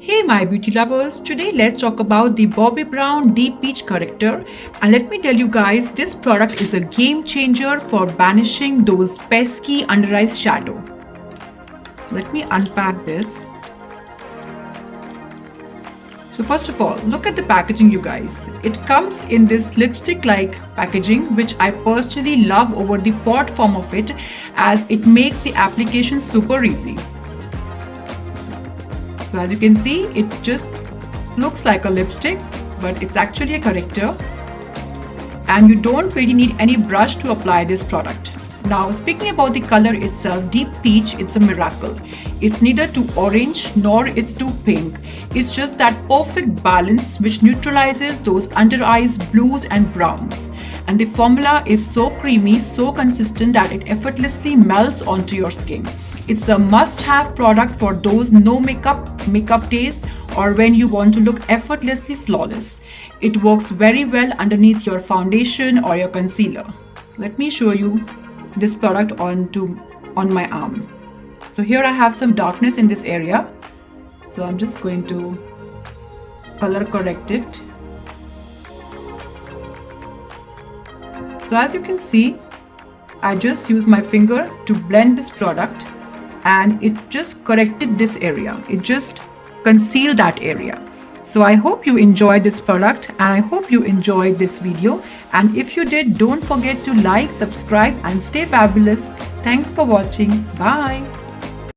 Hey my beauty lovers, today let's talk about the Bobbi Brown Deep Peach Corrector, and let me tell you guys, this product is a game changer for banishing those pesky under eyes shadow. So let me unpack this. So first of all, look at the packaging you guys. It comes in this lipstick like packaging, which I personally love over the pot form of it, as it makes the application super easy. So as you can see, it just looks like a lipstick, but it's actually a corrector. And you don't really need any brush to apply this product. Now, speaking about the color itself, Deep Peach, it's a miracle. It's neither too orange nor it's too pink. It's just that perfect balance which neutralizes those under eyes blues and browns. And the formula is so creamy, so consistent that it effortlessly melts onto your skin. It's a must-have product for those no makeup days or when you want to look effortlessly flawless. It works very well underneath your foundation or your concealer. Let me show you this product on my arm. So here I have some darkness in this area. So I'm just going to color correct it. So as you can see, I just use my finger to blend this product and it just corrected this area. It just concealed that area. So I hope you enjoyed this product and I hope you enjoyed this video. And if you did, don't forget to like, subscribe and stay fabulous. Thanks for watching. Bye.